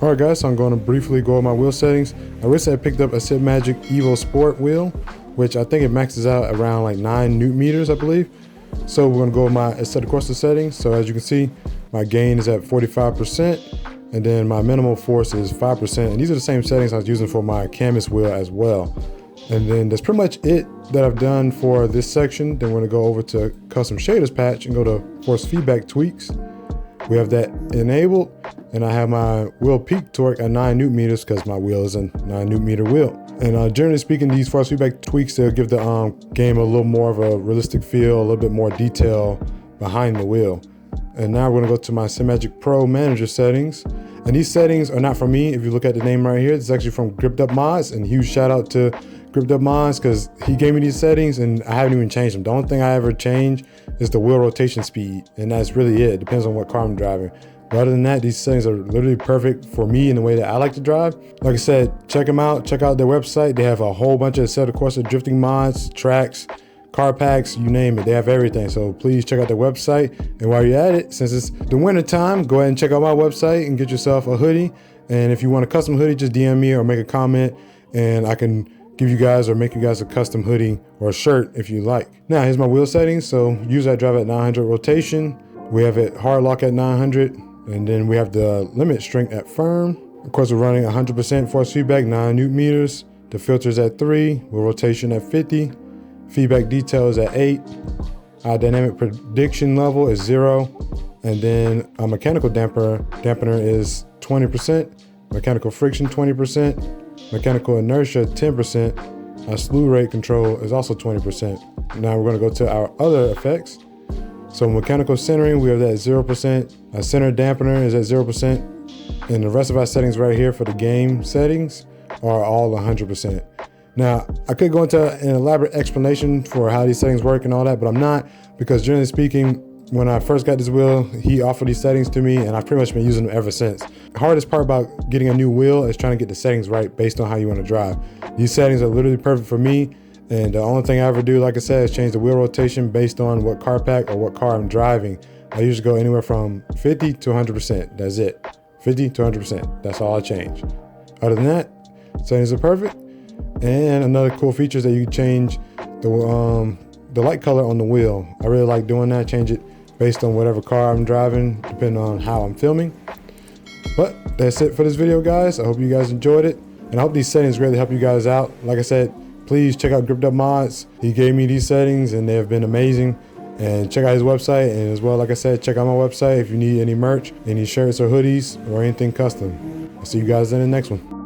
Alright guys, so I'm going to briefly go over my wheel settings. I recently picked up a Simagic Evo Sport wheel, which I think it maxes out around like 9 newton meters, I believe. So we're going to go with my Assetto Corsa settings. So as you can see, my gain is at 45%, and then my minimal force is 5%. And these are the same settings I was using for my canvas wheel as well. And then that's pretty much it that I've done for this section. Then we're going to go over to custom shaders patch and go to force feedback tweaks. We have that enabled, and I have my wheel peak torque at 9 newton meters because my wheel is a 9 newton meter wheel. And generally speaking, these force feedback tweaks, they'll give the game a little more of a realistic feel, a little bit more detail behind the wheel. And now we're gonna go to my Simagic Pro manager settings. And these settings are not from me. If you look at the name right here, it's actually from Gripped Up Mods, and huge shout out to Gripped Up Mods because he gave me these settings and I haven't even changed them. The only thing I ever change is the wheel rotation speed, and that's really it. It depends on what car I'm driving. But other than that, these settings are literally perfect for me in the way that I like to drive. Like I said, check them out. Check out their website. They have a whole bunch of Assetto Corsa drifting mods, tracks, car packs, you name it. They have everything. So please check out their website. And while you're at it, since it's the winter time, go ahead and check out my website and get yourself a hoodie. And if you want a custom hoodie, just DM me or make a comment, and I can give you guys or make you guys a custom hoodie or a shirt if you like. Now here's my wheel settings. So usually I drive at 900 rotation. We have it hard lock at 900, and then we have the limit strength at firm. Of course, we're running 100% force feedback, 9 newton meters. The filter's at 3, wheel rotation at 50. Feedback detail is at 8. Our dynamic prediction level is 0. And then our mechanical dampener is 20%. Mechanical friction 20%. Mechanical inertia 10%. Our slew rate control is also 20%. Now we're going to go to our other effects. So mechanical centering, we have that at 0%. Our center dampener is at 0%. And the rest of our settings right here for the game settings are all 100%. Now, I could go into an elaborate explanation for how these settings work and all that, but I'm not, because generally speaking, when I first got this wheel, he offered these settings to me, and I've pretty much been using them ever since. The hardest part about getting a new wheel is trying to get the settings right based on how you want to drive. These settings are literally perfect for me, and the only thing I ever do, like I said, is change the wheel rotation based on what car pack or what car I'm driving. I usually go anywhere from 50 to 100%. That's it. 50 to 100%. That's all I change. Other than that, settings are perfect. And another cool feature is that you can change the light color on the wheel. I really like doing that. Change it based on whatever car I'm driving, depending on how I'm filming. But that's it for this video, guys. I hope you guys enjoyed it, and I hope these settings really help you guys out. Like I said, please check out Gripped Up Mods. He gave me these settings and they have been amazing. And check out his website, and as well, like I said, check out my website if you need any merch, any shirts or hoodies or anything custom. I'll see you guys in the next one.